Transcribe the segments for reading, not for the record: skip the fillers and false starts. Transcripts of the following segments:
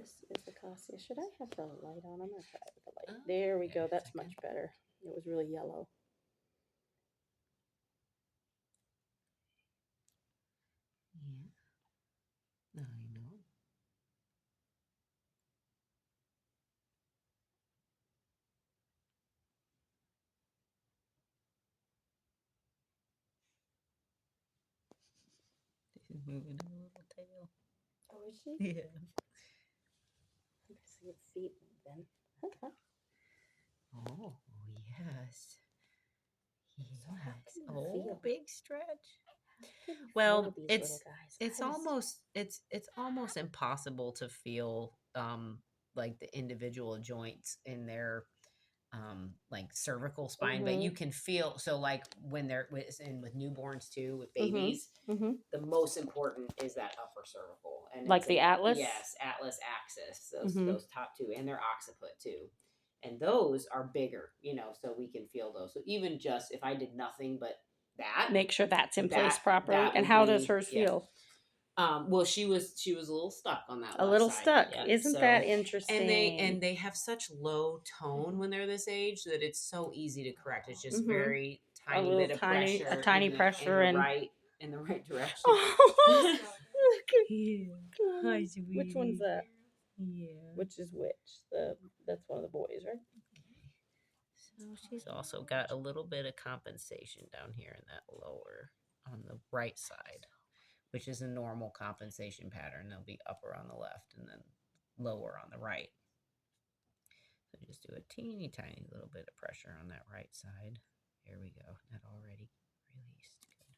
This is the cassia. Should I have the light on? I'm going to try it with the light. There we go. That's much better. It was really yellow. Yeah. I know. She's moving her little tail. Oh, is she? Yeah. I see its feet then. Oh, yes. So how Yes. can you Oh, feel? big stretch. How can you Well, feel these it's little guys? it's almost it's almost impossible to feel like the individual joints in their like cervical spine, but you can feel, so like when they're with newborns too, with babies, the most important is that upper cervical, and Like the atlas? Yes, atlas axis, those top two, and their occiput too. And those are bigger, so we can feel those. So even just if I did nothing but that, Make sure that's in place properly. And how does hers feel? Well, she was a little stuck on that. A little side. stuck. Yeah. Isn't that interesting? And they have such low tone when they're this age that it's so easy to correct. It's just very tiny bit of pressure, a tiny pressure, in the right direction. Oh, Yeah. Hi, sweetie. which one's that? Yeah. Which is which? That's one of the boys, right? So she's also got a little bit of compensation down here in that lower on the right side, which is a normal compensation pattern. They'll be upper on the left and then lower on the right. So just do a teeny tiny little bit of pressure on that right side. Here we go. That already released. Good.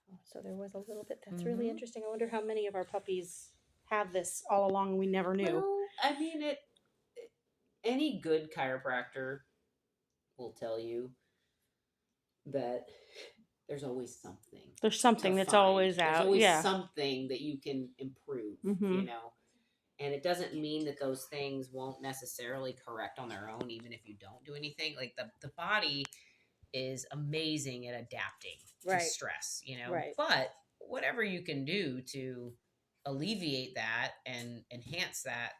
Wow. So there was a little bit. That's really interesting. I wonder how many of our puppies have this all along. We never knew. Well, I mean, any good chiropractor will tell you that there's always something. There's something that's always out. There's always something that you can improve, And it doesn't mean that those things won't necessarily correct on their own, even if you don't do anything. Like the body is amazing at adapting to stress, Right. But whatever you can do to alleviate that and enhance that,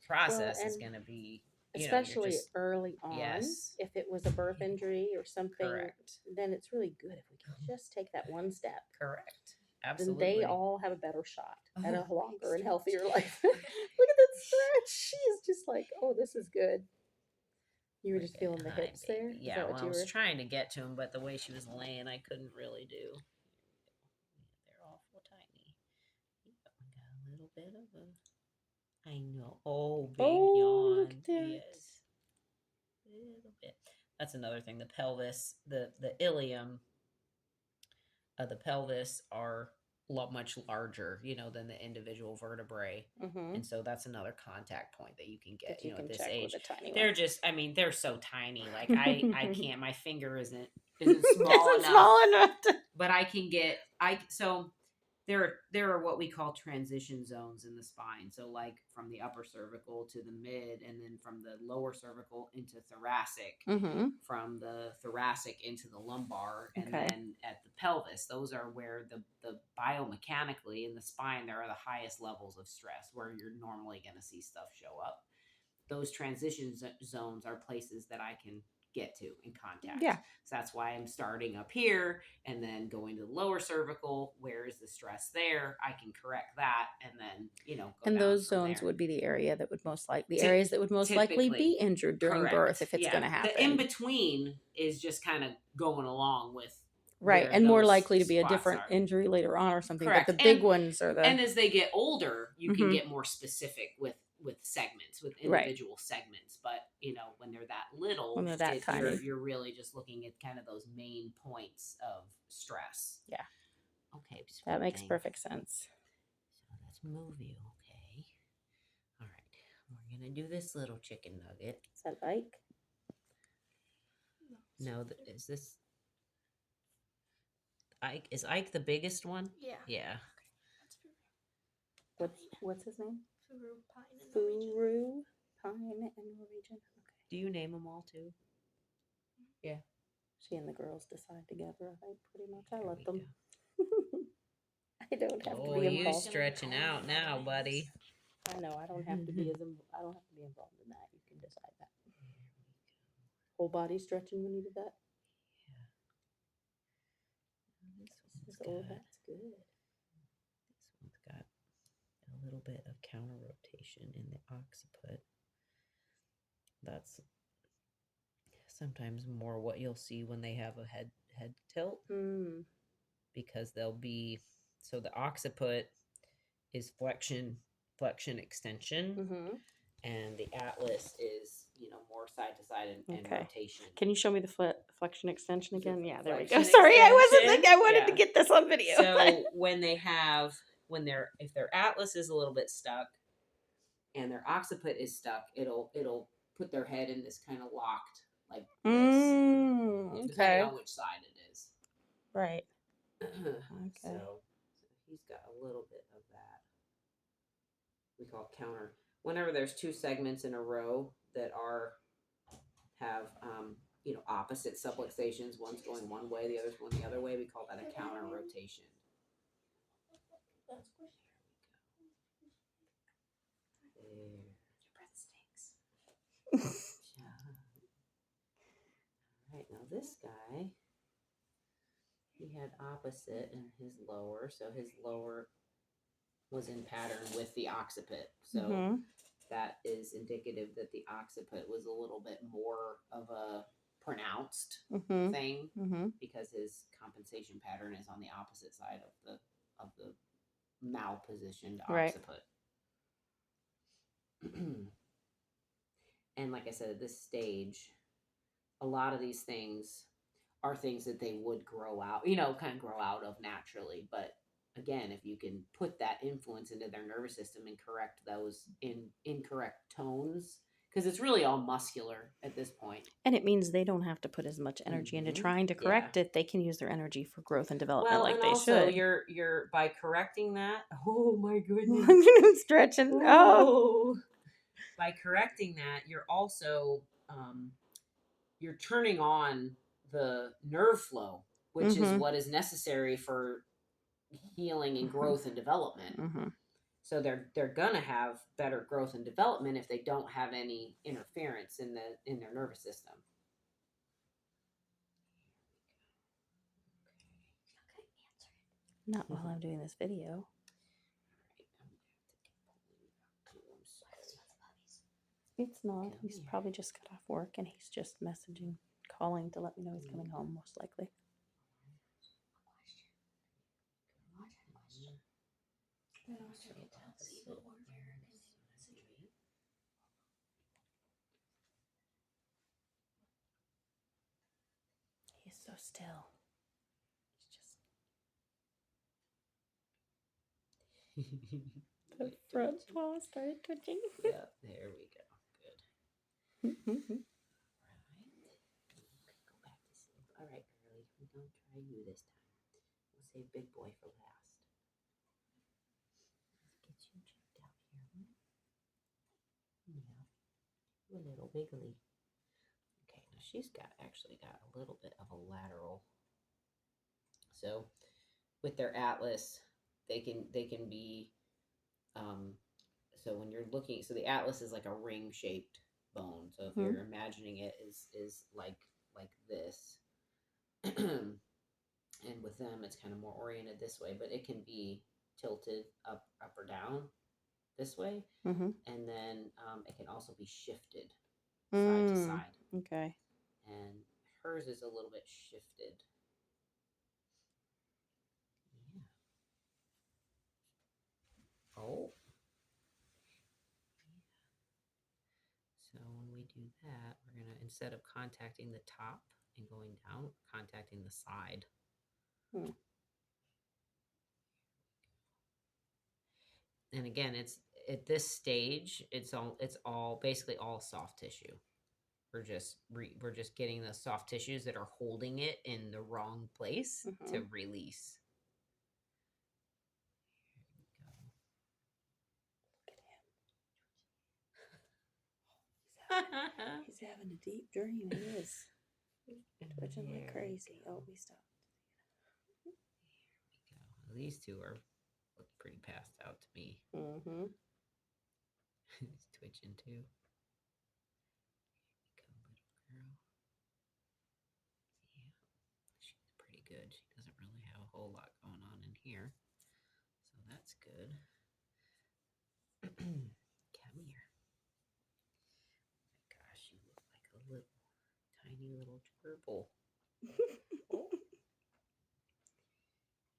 process is going to be, especially early on. Yes. If it was a birth injury or something, Correct. then it's really good if we can just take that one step. Correct. Absolutely. Then they all have a better shot at a longer and healthier life. Look at that stretch. She is just like, oh, this is good. You were just feeling the hips there? Yeah, well, I was trying to get to him, but the way she was laying, I couldn't really do. They're awful tiny. Got a little bit of a... I know. Oh, big yawn. Look at that. Yes. A little bit. That's another thing. The pelvis, the ilium of the pelvis are much larger, than the individual vertebrae. And so that's another contact point that you can get, at this age. They're just, they're so tiny. Like I can't, my finger isn't small enough. But I can get, so there are what we call transition zones in the spine. So like from the upper cervical to the mid, and then from the lower cervical into thoracic, from the thoracic into the lumbar, and then at the pelvis. Those are where the biomechanically in the spine, there are the highest levels of stress where you're normally going to see stuff show up. Those transition zones are places that I can get to in contact. Yeah. So that's why I'm starting up here and then going to the lower cervical. Where is the stress there? I can correct that, and then, go and down those from zones there. would be the area that would areas that would most likely be injured during birth if it's going to happen. The in between is just kind of going along with and more likely to be a different injury later on or something. Correct. But the big ones are the. And as they get older, you can get more specific with segments, with individual segments. But when they're that little, when they're that tiny, you're really just looking at kind of those main points of stress. Yeah. Okay. That makes perfect sense. So let's move you. Okay. All right. We're gonna do this little chicken nugget. Is that Ike? No. Is this Ike? Is Ike the biggest one? Yeah. Yeah. What's his name? Furu Pine and Norwegian. Okay. Do you name them all too? Yeah. She and the girls decide together. I think pretty much. I let them. I don't have to be involved. You stretching out now, buddy. I know. I don't have to be I don't have to be involved in that. You can decide that. Whole body stretching when you do that. This Oh, one's got, that's good. this one's got a little bit of counter rotation in the occiput. That's sometimes more what you'll see when they have a head tilt, because they'll be, so the occiput is flexion extension, and the atlas is, you know, more side to side and Okay. rotation. Can you show me the flexion extension again? Yeah, there we go. Flexion Sorry, I wasn't extension, thinking. I wanted to yeah. get this on video. So when if their atlas is a little bit stuck and their occiput is stuck, it'll put their head in this kind of locked like this, depending on which side it is. Right. Okay. So he's got a little bit of that. We call counter. Whenever there's two segments in a row that have you know, opposite subluxations, one's going one way, the other's going the other way, we call that a counter rotation. There. Your breath stinks. All right, now this guy, he had opposite in his lower, so his lower was in pattern with the occiput. So that is indicative that the occiput was a little bit more of a pronounced thing, because his compensation pattern is on the opposite side of the malpositioned occiput. And like I said, at this stage, a lot of these things are things that they would grow out, you know, kind of grow out of naturally. But again, if you can put that influence into their nervous system and correct those incorrect tones, because it's really all muscular at this point. And it means they don't have to put as much energy into trying to correct it. They can use their energy for growth and development, like they should. Also, you're by correcting that. Oh my goodness! I'm stretching. Oh. By correcting that, you're also you're turning on the nerve flow, which is what is necessary for healing and growth and development. So they're gonna have better growth and development if they don't have any interference in their nervous system. Not while I'm doing this video. It's not. He's probably just got off work and he's just messaging, calling to let me know he's coming home, most likely. He's so still. He's just... The front paw started twitching. Yeah, there we go. Good. Right. Okay, go back to sleep. All right, girlie, we're going to try you this time. We'll save big boy for last. Let's get you checked out here. Yeah, a little wiggly. Okay, now she's actually got a little bit of a lateral. So with their atlas, they can be so when you're looking, so the atlas is like a ring shaped bone. So if you're imagining it is like this, and with them it's kind of more oriented this way, but it can be tilted up or down this way, and then it can also be shifted side to side. Okay. And hers is a little bit shifted. Yeah. Oh. So when we do that, we're going to, instead of contacting the top and going down, contacting the side. And again, it's at this stage, it's all basically all soft tissue. We're just getting the soft tissues that are holding it in the wrong place to release. He's having a deep dream. He is twitching like crazy. Oh, we stopped. Here we go. These two look pretty passed out to me. He's twitching too. Come, little girl. Yeah, she's pretty good. She doesn't really have a whole lot going on in here, so that's good. Come here. Gosh, you look like a little tiny little gerbil. Oh.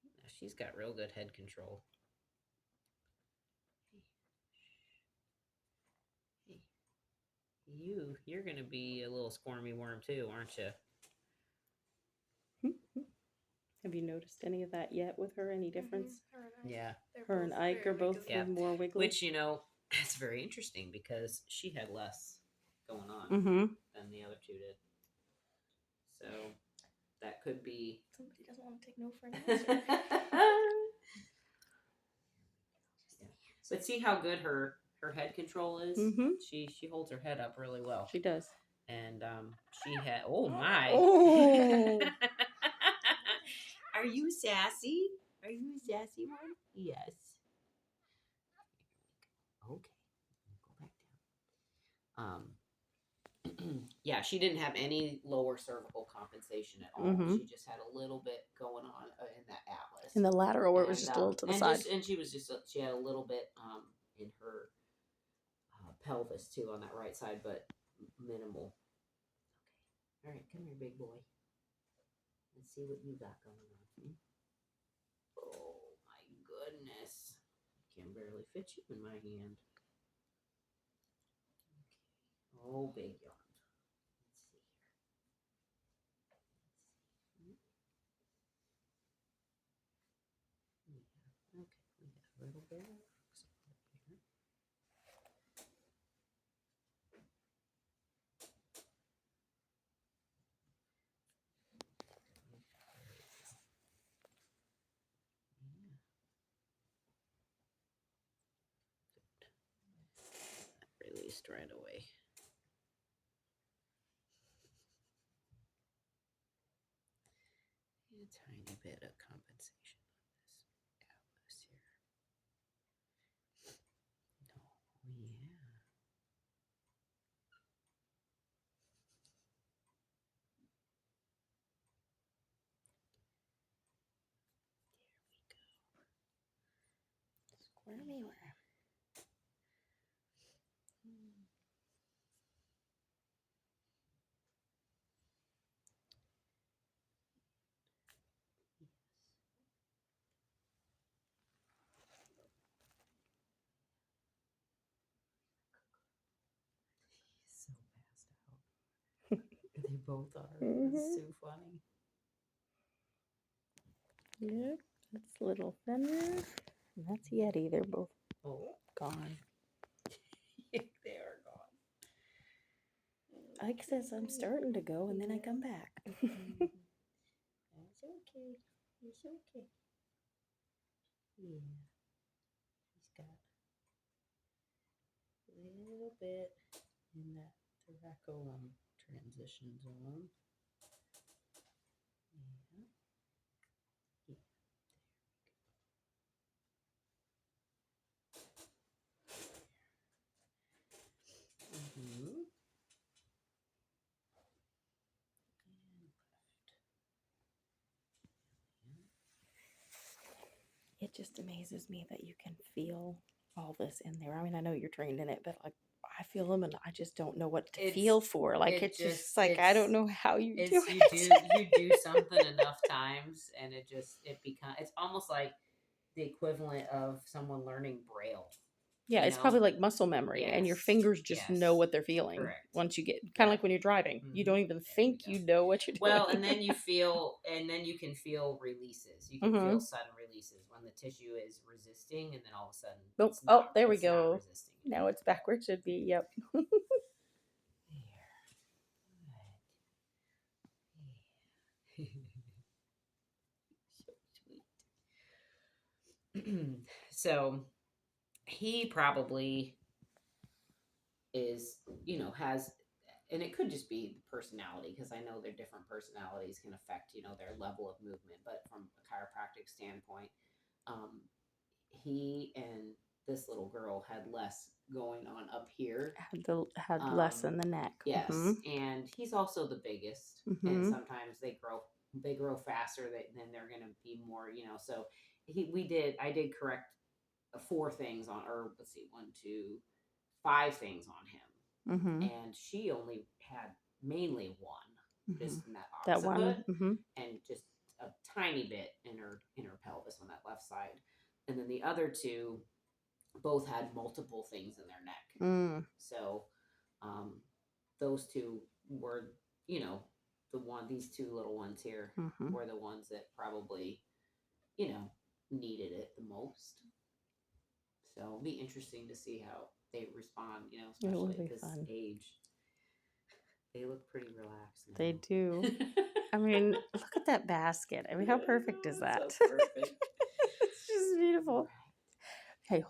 Now she's got real good head control. Hey, you're gonna be a little squirmy worm too, aren't you? Have you noticed any of that yet with her? Any difference? Yeah. Her and Ike are both Yeah. more wiggly. Which, you know, it's very interesting because she had less going on than the other two did. So that could be. Somebody doesn't want to take no for an answer. Yeah. But see how good her head control is? She holds her head up really well. She does. And she had, oh my. Oh. Are you sassy? Are you a sassy one? Yes. Okay. Go back down. Yeah, she didn't have any lower cervical compensation at all. She just had a little bit going on in that atlas. In the lateral, where it was just a little to the side. And she was just, she had a little bit in her pelvis too on that right side, but minimal. Okay. All right, come here, big boy. Let's see what you got going on. Oh my goodness. I can barely fit you in my hand. Okay. Oh, big yawn. Let's see here. Yeah. Okay, we got a little bit of support here. That released right away. A tiny bit of compensation on this atlas here. Oh, yeah. Squirmy worm. He's so passed out. They both are. It's so funny. Yep, that's little Fenrir. And that's Yeti. They're both gone. They are gone. Ike says I'm starting to go, and then I come back. It's okay. It's okay. Yeah. He's got a little bit in that thoracolum transition zone. Yeah. Yeah. Mm-hmm. It just amazes me that you can feel all this in there. I mean, I know you're trained in it, but like I feel them, and I just don't know what to feel for. Like it's just like I don't know how you do it. You do something enough times, and it becomes. It's almost like the equivalent of someone learning Braille. Yeah, it's probably like muscle memory, and your fingers just know what they're feeling. Correct. Once you get kind of like when you're driving, you don't even think you know what you're doing. Well, and then you can feel releases. You can feel sudden releases when the tissue is resisting, and then all of a sudden, there we go. Now it's back where it should be. Yep. So sweet. So he probably is, has, and it could just be personality, because I know their different personalities can affect, their level of movement. But from a chiropractic standpoint, he and this little girl had less going on up here. Had less in the neck. Yes, Mm-hmm. and he's also the biggest, Mm-hmm. and sometimes they grow faster. Then they're going to be more, So I did correct 4 things on, or let's see, 1, 2, 5 things on him, Mm-hmm. and she only had mainly one, just in that That one. occiput, Mm-hmm. and just a tiny bit in her pelvis on that left side, and then the other 2 both had multiple things in their neck. Mm. So those 2 were, these 2 little ones here Mm-hmm. were the ones that probably, needed it the most. So it'll be interesting to see how they respond, especially at this age. They look pretty relaxed now. They do. I mean, look at that basket. I mean, how perfect is that? So perfect. It's just beautiful. Right. Okay,